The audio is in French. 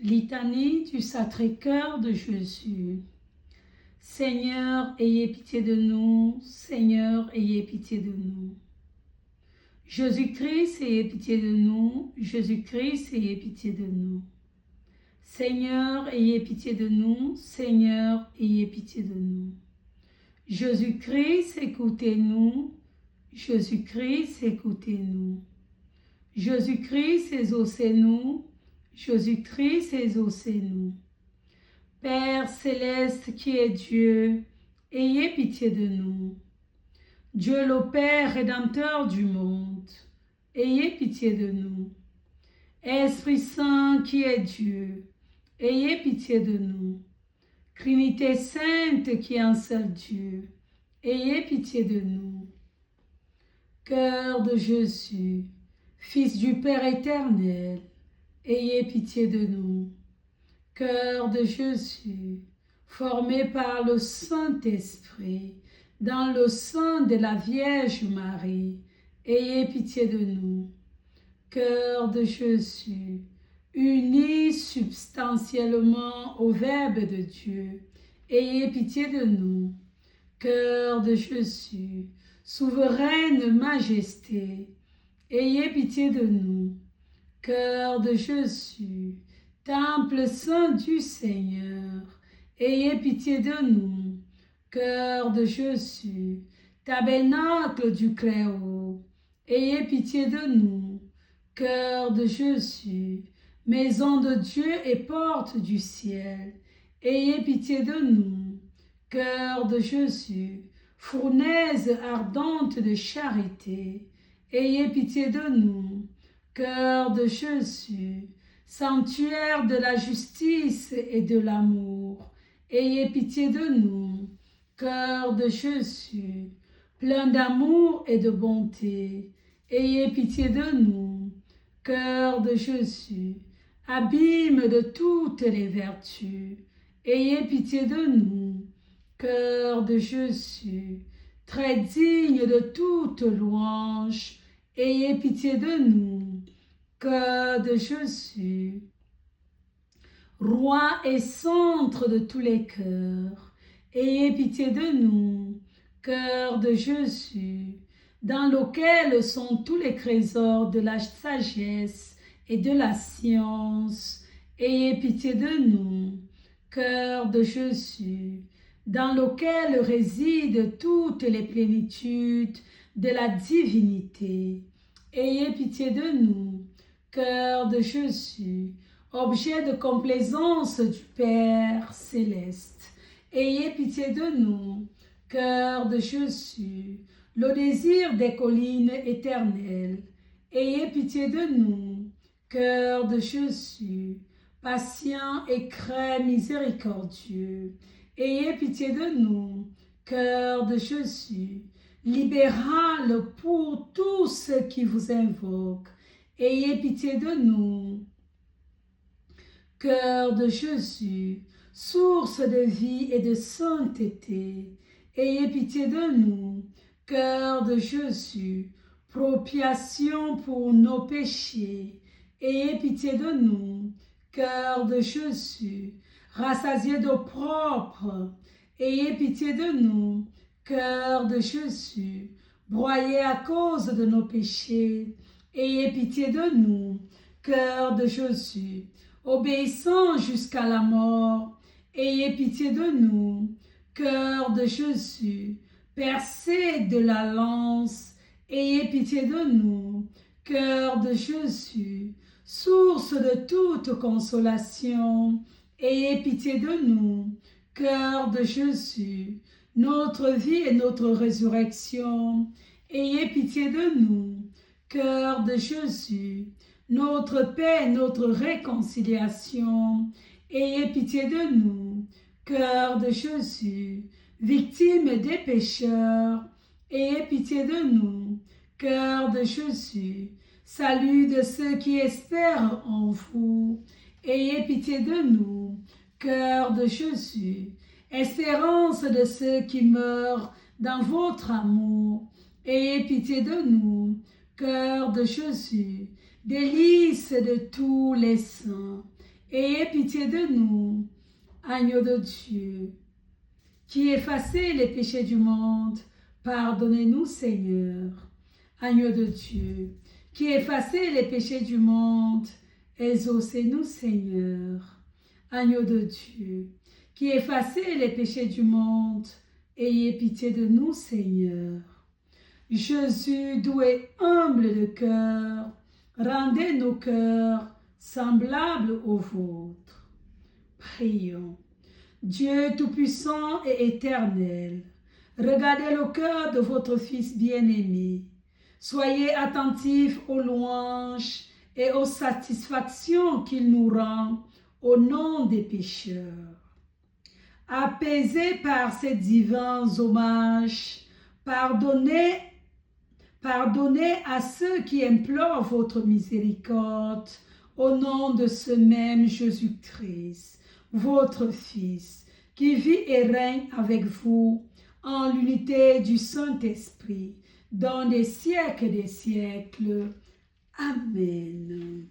Litanie du Sacré-Cœur de Jésus. Seigneur, ayez pitié de nous. Seigneur, ayez pitié de nous. Jésus-Christ, ayez pitié de nous. Jésus-Christ, ayez pitié de nous. Seigneur, ayez pitié de nous. Seigneur, ayez pitié de nous. Jésus-Christ, écoutez-nous. Jésus-Christ, écoutez-nous. Jésus-Christ, exaucez-nous. Jésus-Christ, exaucez-nous. Père céleste qui est Dieu, ayez pitié de nous. Dieu le Père rédempteur du monde, ayez pitié de nous. Esprit Saint qui est Dieu, ayez pitié de nous. Trinité sainte qui est un seul Dieu, ayez pitié de nous. Cœur de Jésus, Fils du Père éternel, ayez pitié de nous. Cœur de Jésus, formé par le Saint-Esprit, dans le sein de la Vierge Marie, ayez pitié de nous. Cœur de Jésus, uni substantiellement au Verbe de Dieu, ayez pitié de nous. Cœur de Jésus, souveraine majesté, ayez pitié de nous. Cœur de Jésus, Temple saint du Seigneur, ayez pitié de nous. Cœur de Jésus, tabernacle du Très-Haut, ayez pitié de nous. Cœur de Jésus, maison de Dieu et porte du ciel, ayez pitié de nous. Cœur de Jésus, fournaise ardente de charité, ayez pitié de nous. Cœur de Jésus, sanctuaire de la justice et de l'amour, ayez pitié de nous. Cœur de Jésus, plein d'amour et de bonté, ayez pitié de nous. Cœur de Jésus, abîme de toutes les vertus, ayez pitié de nous. Cœur de Jésus, très digne de toute louange, ayez pitié de nous. Cœur de Jésus, roi et centre de tous les cœurs, ayez pitié de nous. Cœur de Jésus, dans lequel sont tous les trésors de la sagesse et de la science, ayez pitié de nous. Cœur de Jésus, dans lequel résident toutes les plénitudes de la divinité, ayez pitié de nous. Cœur de Jésus, objet de complaisance du Père céleste, ayez pitié de nous. Cœur de Jésus, le désir des collines éternelles, ayez pitié de nous. Cœur de Jésus, patient et très miséricordieux, ayez pitié de nous. Cœur de Jésus, libéral pour tous ceux qui vous invoquent, ayez pitié de nous. Cœur de Jésus, source de vie et de sainteté, ayez pitié de nous. Cœur de Jésus, propiation pour nos péchés, ayez pitié de nous. Cœur de Jésus, rassasié d'eau propre, ayez pitié de nous. Cœur de Jésus, broyé à cause de nos péchés, ayez pitié de nous. Cœur de Jésus, obéissant jusqu'à la mort, ayez pitié de nous. Cœur de Jésus, percé de la lance, ayez pitié de nous. Cœur de Jésus, source de toute consolation, ayez pitié de nous. Cœur de Jésus, notre vie et notre résurrection, ayez pitié de nous. Cœur de Jésus, notre paix et notre réconciliation, ayez pitié de nous. Cœur de Jésus, victime des pécheurs, ayez pitié de nous. Cœur de Jésus, salut de ceux qui espèrent en vous, ayez pitié de nous. Cœur de Jésus, espérance de ceux qui meurent dans votre amour, ayez pitié de nous. Cœur de Jésus, délice de tous les saints, ayez pitié de nous. Agneau de Dieu, qui effacez les péchés du monde, pardonnez-nous, Seigneur. Agneau de Dieu, qui effacez les péchés du monde, exaucez-nous, Seigneur. Agneau de Dieu, qui effacez les péchés du monde, ayez pitié de nous, Seigneur. Jésus, doux et humble de cœur, rendez nos cœurs semblables aux vôtres. Prions. Dieu Tout-Puissant et Éternel, regardez le cœur de votre Fils bien-aimé. Soyez attentifs aux louanges et aux satisfactions qu'il nous rend au nom des pécheurs. Apaisés par ces divins hommages, pardonnez à ceux qui implorent votre miséricorde au nom de ce même Jésus-Christ, votre Fils, qui vit et règne avec vous en l'unité du Saint-Esprit, dans des siècles et des siècles. Amen.